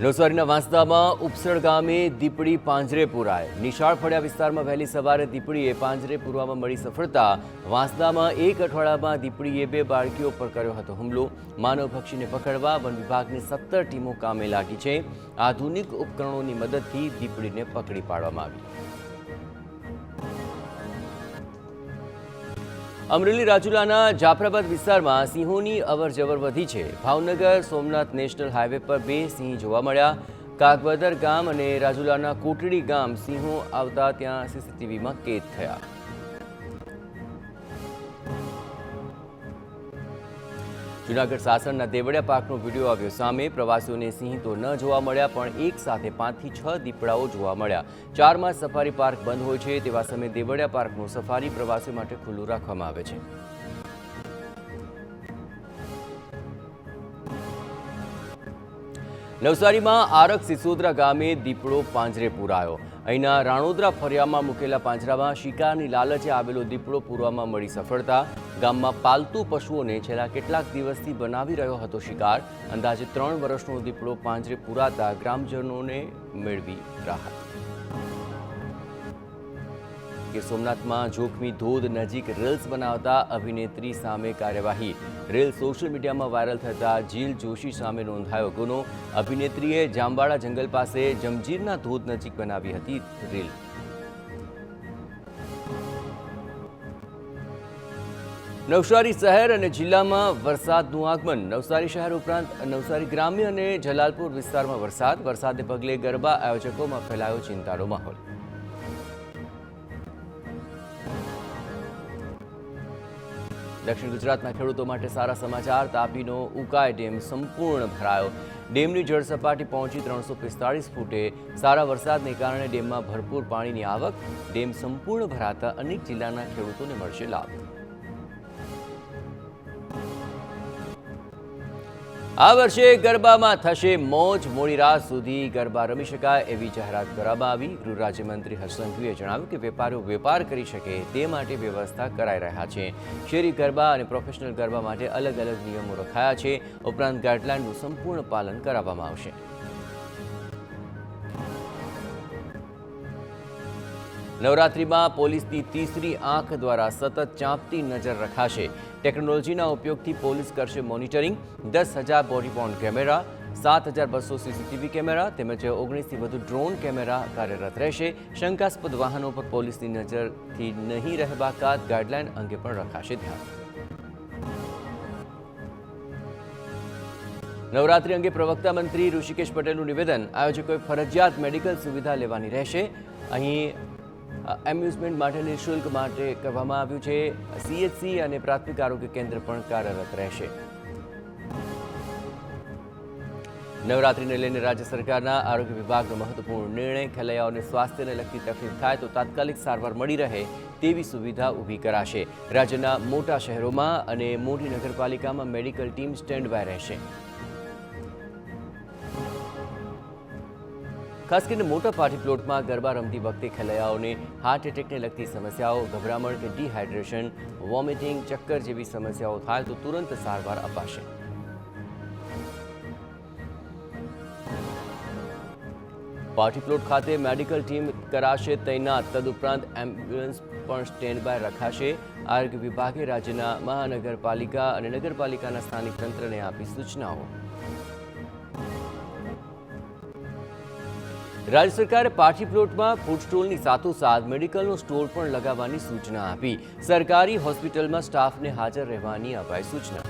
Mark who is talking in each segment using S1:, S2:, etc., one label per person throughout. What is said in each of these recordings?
S1: નવસારીના વાંસદામાં ઉપસળ ગામે દીપડી પાંજરે પુરાય। નિશાળ ફળિયા વિસ્તારમાં વહેલી સવારે દીપડીએ પાંજરે પૂરવામાં મળી સફળતા। વાંસદામાં એક અઠવાડિયામાં દીપડીએ 2 બાળકીઓ પર કર્યો હતો હુમલો। માનવ પક્ષીને પકડવા વન વિભાગની 17 ટીમો કામે લાગી છે। આધુનિક ઉપકરણોની મદદથી દીપડીને પકડી પાડવામાં આવી। અમરેલી રાજુલાના જાફરાબાદ વિસ્તારમાં સિંહોની અવરજવર વધી છે। ભાવનગર સોમનાથ નેશનલ હાઈવે પર 2 સિંહ જોવા મળ્યા। કાગબદર ગામ અને રાજુલાના કોટડી ગામ સિંહો આવતા ત્યાં સીસીટીવીમાં કેદ થયા। જૂનાગઢ સાસણના દેવળિયા પાર્કનો વિડીયો આવ્યો સામે। પ્રવાસીઓને સિંહ તો ન જોવા મળ્યા પણ એક સાથે 5 થી 6 દીપડાઓ જોવા મળ્યા। 4 માસ સફારી પાર્ક બંધ હોય છે તેવા સમયે દેવળિયા પાર્કનું સફારી પ્રવાસીઓ માટે ખુલ્લું રાખવામાં આવે છે। નવસારીમાં આરક સિસોદરા ગામે દીપડો પાંજરે પૂરાયો। અહીંના રાણોદરા ફળિયામાં મૂકેલા પાંજરામાં શિકારની લાલચે આવેલો દીપડો પૂરવામાં મળી સફળતા। ગામમાં પાલતુ પશુઓને છેલ્લા કેટલાક દિવસથી બનાવી રહ્યો હતો શિકાર। અંદાજે 3 વર્ષનો દીપડો પાંજરે પૂરાતા ગ્રામજનોને મેળવી રાહત। ગીર સોમનાથમાં જોખમી ધોધ નજીક રીલ્સ બનાવતા અભિનેત્રી સામે કાર્યવાહી। રીલ સોશિયલ મીડિયામાં વાયરલ થતા જીલ જોશી સામે નોંધાયો ગુનો। અભિનેત્રીએ જામવાડા જંગલ પાસે જમજીરના ધોધ નજીક બનાવી હતી રીલ। નવસારી શહેર અને જિલ્લામાં વરસાદનું આગમન। નવસારી શહેર ઉપરાંત નવસારી ગ્રામ્ય અને જલાલપુર વિસ્તારમાં વરસાદને પગલે ગરબા આયોજકોમાં ફેલાયો ચિંતાનો માહોલ। દક્ષિણ ગુજરાતના ખેડૂતો માટે સારા સમાચાર। તાપીનો ઉકાઈ ડેમ સંપૂર્ણ ભરાયો। ડેમની જળ સપાટી પહોંચી 345 ફૂટે। સારા વરસાદને કારણે ડેમમાં ભરપૂર પાણીની આવક। ડેમ સંપૂર્ણ ભરાતા અનેક જિલ્લાના ખેડૂતોને મળશે લાભ। આ વર્ષે ગરબામાં થશે મોજ। મોડી રાત સુધી ગરબા રમી શકાય એવી જાહેરાત કરવામાં આવી। ગૃહ રાજ્યમંત્રી હર્ષ સંઘવીએ જણાવ્યું કે વેપારીઓ વેપાર કરી શકે તે માટે વ્યવસ્થા કરાઈ રહ્યા છે। શેરી ગરબા અને પ્રોફેશનલ ગરબા માટે અલગ અલગ નિયમો રખાયા છે। ઉપરાંત ગાઈડલાઈનનું સંપૂર્ણ પાલન કરાવવામાં આવશે। નવરાત્રિમાં પોલીસની તીસરી આંખ દ્વારા સતત ચાંપતી નજર રખાશે। ટેકનોલોજીના ઉપયોગથી પોલીસ કરશે monitoring. 10,000 body Warne camera, 7,200 CCTV camera તેમજ 19થી વધુ ડ્રોન કેમેરા કાર્યરત રહેશે। શંકાસ્પદ વાહનો પર પોલીસની નજરથી નહીં રહેબાકાત ગાઈડલાઈન અંગે પણ રખાશે ધ્યાન। નવરાત્રિ અંગે પ્રવક્તા મંત્રી ઋષિકેશ પટેલનું નિવેદન। આયોજકોએ ફરજિયાત મેડિકલ સુવિધા લેવાની રહેશે। અહીં એમ્યુઝમેન્ટ માટે નિઃશુલ્ક માટે કહેવામાં આવ્યું છે। CHC અને પ્રાથમિક આરોગ્ય કેન્દ્ર પણ કાર્યરત રહેશે। નવરાત્રિને લઈને રાજ્ય સરકારના આરોગ્ય વિભાગનો મહત્વપૂર્ણ નિર્ણય। ખેલૈયાઓને સ્વાસ્થ્યને લગતી તકલીફ થાય તો તાત્કાલિક સારવાર મળી રહે તેવી સુવિધા ઊભી કરાશે। રાજ્યના મોટા શહેરોમાં અને મોટી નગરપાલિકામાં મેડિકલ ટીમ સ્ટેન્ડ બાય રહેશે। ખાસ કરીને મોટા પાર્ટી પ્લોટમાં ગરબા રમતી વખતે ખેલૈયાઓને હાર્ટ એટેકને લગતી સમસ્યાઓ, ગભરામણ કે ડિહાઇડ્રેશન, વોમિટિંગ, ચક્કર જેવી સમસ્યાઓ થાય તો તુરંત સારવાર અપાશે। પાર્ટી પ્લોટ ખાતે મેડિકલ ટીમ કરાશે તૈનાત। તદુપરાંત એમ્બ્યુલન્સ પણ સ્ટેન્ડ બાય રખાશે। આરોગ્ય વિભાગે રાજ્યના મહાનગરપાલિકા અને નગરપાલિકાના સ્થાનિક તંત્રને આપી સૂચનાઓ। રાજ્ય સરકારે પાર્ટી પ્લોટમાં ફૂડ સ્ટોલની સાથોસાથ મેડિકલનો સ્ટોર પણ લગાવવાની સૂચના આપી। સરકારી હોસ્પિટલમાં સ્ટાફને હાજર રહેવાની અપાઈ સૂચના।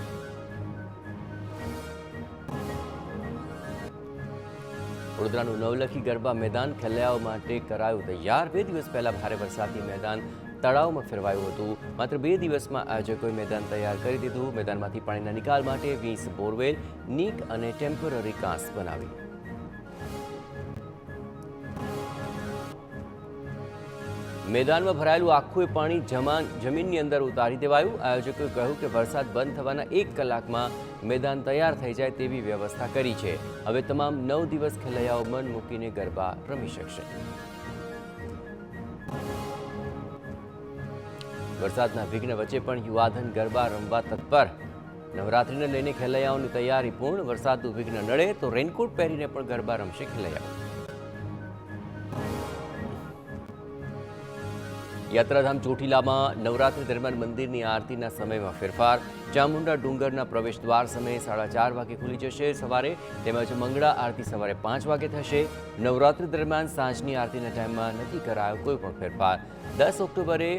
S1: વડોદરાનું નવલખી ગરબા મેદાન ખેલૈયાઓ માટે કરાયું તૈયાર। 2 દિવસ પહેલા ભારે વરસાદથી મેદાન તળાવમાં ફેરવાયું હતું। માત્ર 2 દિવસમાં આયોજકોએ મેદાન તૈયાર કરી દીધું। મેદાનમાંથી પાણીના નિકાલ માટે 20 બોરવેલ, નીક અને ટેમ્પરરી કાંસ બનાવી। મેદાનમાં ભરાયેલું આખું પાણી જમીનની અંદર ઉતારી દેવાયું। આયોજકોએ કહ્યું કે વરસાદ બંધ થવાના 1 કલાકમાં મેદાન તૈયાર થઈ જાય તેવી વ્યવસ્થા કરી છે। હવે તમામ 9 દિવસ ખેલૈયાઓ મન મૂકીને ગરબા રમી શકશે। વરસાદના વિઘ્ન વચ્ચે પણ યુવાધન ગરબા રમવા તત્પર। નવરાત્રિને લઈને ખેલૈયાઓની તૈયારી પૂર્ણ. વરસાદનું વિઘ્ન નડે તો રેનકોટ પહેરીને પણ ગરબા રમશે ખેલૈયાઓ. યાત્રાધામ ચોટીલામાં નવરાત્રી દરમિયાન મંદિરની આરતીના સમયમાં ફેરફાર. ચામુંડા ડુંગરના પ્રવેશ દ્વાર સમયે 4:30 વાગે ખુલી જશે સવારે, તેમજ મંગળા આરતી સવારે 5 વાગે થશે. નવરાત્રી દરમિયાન સાંજની આરતીના ટાઈમમાં નથી કરાયો કોઈ પણ ફેરફાર. 10 ઓક્ટોબરે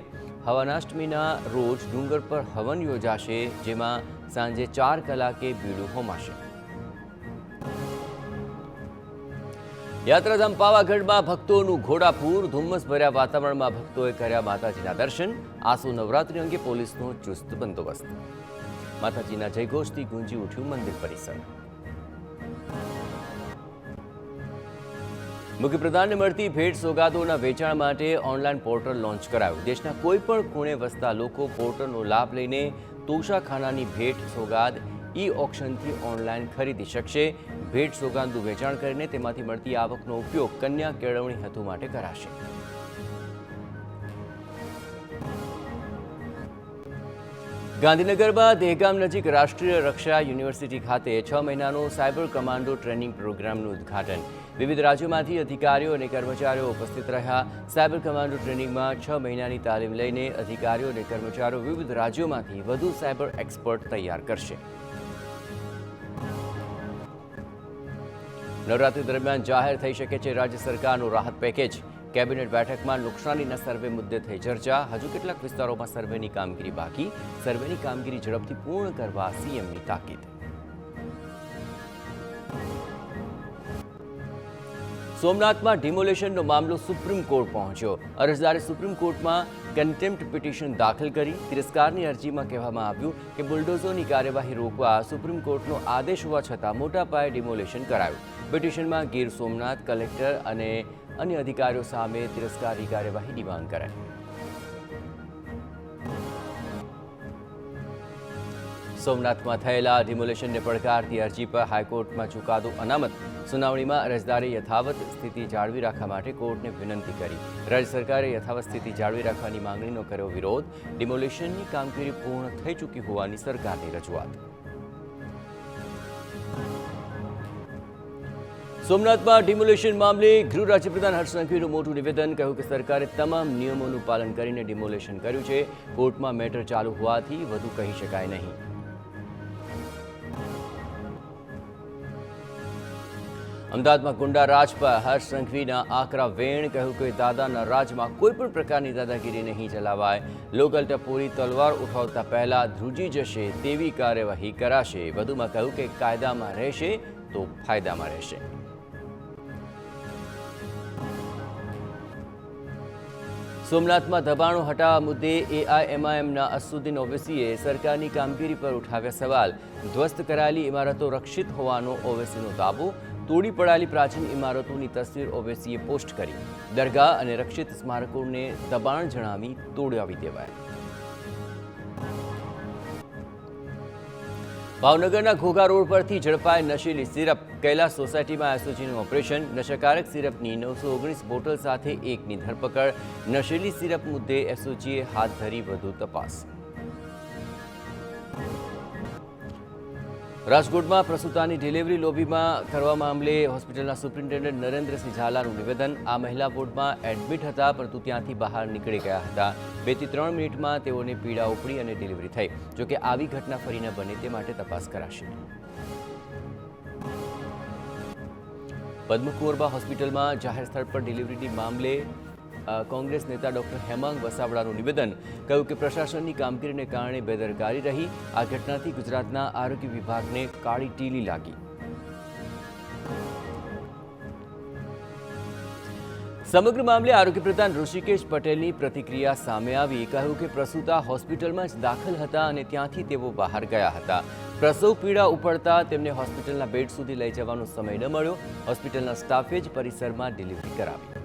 S1: હવનાષ્ટમીના રોજ ડુંગર પર હવન યોજાશે, જેમાં સાંજે 4 કલાકે બીડું હોમાશે. યાત્રાધામ પાવાગઢમાં ભક્તોનું ઘોડાપૂર. ધુમ્મસ ભર્યા વાતાવરણમાં ભક્તોએ કર્યા માતાજીના દર્શન. આસો નવરાત્રી અંગે પોલીસનો ચુસ્ત બંદોબસ્ત. માતાજીના જયઘોષથી ગુંજી ઉઠ્યું મંદિર પરિસર. મુખ્યપ્રધાનને મળતી ભેટ સોગાદોના વેચાણ માટે ઓનલાઈન પોર્ટલ લોન્ચ કરાયું. દેશના કોઈ પણ ખૂણે વસતા લોકો પોર્ટલનો લાભ લઈને તોશાખાનાની ભેટ સોગાદ ઈ-ઓક્શનથી ઓનલાઈન ખરીદી શકશે. ભેટ સોગાદનું વેચાણ કરીને તેમાંથી મળતી આવકનો ઉપયોગ કન્યા કેળવણી હેતુ માટે કરાશે. ગાંધીનગરમાં દહેગામ નજીક રાષ્ટ્રીય રક્ષા યુનિવર્સિટી ખાતે 6 મહિનાનો સાયબર કમાન્ડો ટ્રેનિંગ પ્રોગ્રામનું ઉદ્ઘાટન. વિવિધ રાજ્યોમાંથી અધિકારીઓ અને કર્મચારીઓ ઉપસ્થિત રહ્યા. સાયબર કમાન્ડો ટ્રેનિંગમાં 6 મહિનાની તાલીમ લઈને અધિકારીઓ અને કર્મચારીઓ વિવિધ રાજ્યોમાંથી વધુ સાયબર એક્સપર્ટ તૈયાર કરશે. નવરાત્રી દરમિયાન જાહેર થઈ શકે છે રાજ્ય સરકારનું રાહત પેકેજ. કેબિનેટ બેઠકમાં નુકસાનીના સર્વે મુદ્દે થઈ ચર્ચા. હજુ કેટલાક વિસ્તારોમાં સર્વેની કામગીરી બાકી. સર્વેની કામગીરી ઝડપથી પૂર્ણ કરવા સીએમની તાકીદ. સોમનાથમાં ડિમોલેશનનો મામલો સુપ્રીમ કોર્ટ પહોંચ્યો. અરજદારે સુપ્રીમ કોર્ટમાં કન્ટેમ્પ્ટ પિટિશન દાખલ કરી. તિરસ્કારની અરજીમાં કહેવામાં આવ્યું કે બુલડોઝરની કાર્યવાહી રોકવા સુપ્રીમ કોર્ટનો આદેશ હોવા છતાં મોટા પાયે ડિમોલેશન કરાયું. પિટિશનમાં ગીર સોમનાથ કલેક્ટર અને અન્ય અધિકારીઓ સામે તિરસ્કારની કાર્યવાહીની માંગ કરાઈ. સોમનાથમાં થયેલા ડિમોલેશનને પડકારતી અરજી પર હાઈકોર્ટમાં ચુકાદો અનામત. સુનાવણીમાં અરજદારે યથાવત સ્થિતિ જાળવી રાખવા માટે કોર્ટને વિનંતી કરી. રાજ્ય સરકારે યથાવત સ્થિતિ જાળવી રાખવાની માંગણીનો કર્યો વિરોધ. ડિમોલેશનની કામગીરી પૂર્ણ થઈ ચૂકી હોવાની સરકારની રજૂઆત. સોમનાથમાં ડિમોલેશન મામલે ગૃહ રાજ્યપ્રધાન હર્ષ સંઘવીનું મોટું નિવેદન. કહ્યું કે સરકારે તમામ નિયમોનું પાલન કરીને ડિમોલેશન કર્યું છે. કોર્ટમાં મેટર ચાલુ હોવાથી વધુ કહી શકાય નહીં. અમદાવાદમાં ગુંડા રાજ પર હર્ષ સંઘવીના આકરા વેણ. કહ્યું કે દાદાના રાજમાં કોઈ પણ પ્રકારની દાદાગીરી નહીં ચલાવાય. લોકલ ટપોરી તલવાર ઉઠાવતા પહેલા ધ્રુજી જશે તેવી કાર્યવાહી કરાશે. વધુમાં કહ્યું કે કાયદામાં રહેશે તો ફાયદામાં રહેશે. સોમનાથમાં દબાણો હટાવવા મુદ્દે એઆઈએમઆઈએમના અસદુદ્દીન ઓવૈસીએ સરકારની કામગીરી પર ઉઠાવ્યા સવાલ. ધ્વસ્ત કરાયેલી ઇમારતો રક્ષિત હોવાનો ઓવૈસીનો દાવો. તોડી પડાયેલી પ્રાચીન ઇમારતોની તસવીર ઓવૈસીએ પોસ્ટ કરી. દરગાહ અને રક્ષિત સ્મારકોને દબાણ જણાવી તોડાવી દેવાય. ભાવનગરના ઘોઘા રોડ પરથી ઝડપાય નશીલી સિરપ. કૈલાસ સોસાયટીમાં એસઓજીનું ઓપરેશન. નશાકારક સિરપની 919 બોટલ સાથે એકની ધરપકડ. નશીલી સિરપ મુદ્દે એસઓજીએ હાથ ધરી વધુ તપાસ. રાજકોટમાં પ્રસૂતાની ડિલિવરી લોબીમાં કરવા મામલે હોસ્પિટલના સુપ્રિન્ટેન્ડન્ટ નરેન્દ્રસિંહ ઝાલાનું નિવેદન. આ મહિલા વોર્ડમાં એડમિટ હતા, પરંતુ ત્યાંથી બહાર નીકળી ગયા હતા. 2 થી 3 મિનિટમાં તેઓને પીડા ઉપડી અને ડિલિવરી થઈ. જોકે આવી ઘટના ફરી ન બને તે માટે તપાસ કરાશે. પદ્મકુંવરબા હોસ્પિટલમાં જાહેર સ્થળ પર ડિલિવરીની મામલે કોંગ્રેસ નેતા ડોક્ટર હેમાંગ વસાવડાનું નિવેદન. કહ્યું કે પ્રશાસનની કામગીરીને કારણે બેદરકારી રહી. આ ઘટનાથી ગુજરાતના આરોગ્ય વિભાગને કાળી ટીલી લાગી. સમગ્ર મામલે આરોગ્ય પ્રધાન ઋષિકેશ પટેલની પ્રતિક્રિયા સામે આવી. કહ્યું કે પ્રસૂતા હોસ્પિટલમાં જ દાખલ હતા અને ત્યાંથી તેઓ બહાર ગયા હતા. પ્રસવ પીડા ઉપડતા તેમને હોસ્પિટલના બેડ સુધી લઈ જવાનો સમય ન મળ્યો. હોસ્પિટલના સ્ટાફે જ પરિસરમાં ડિલિવરી કરાવી.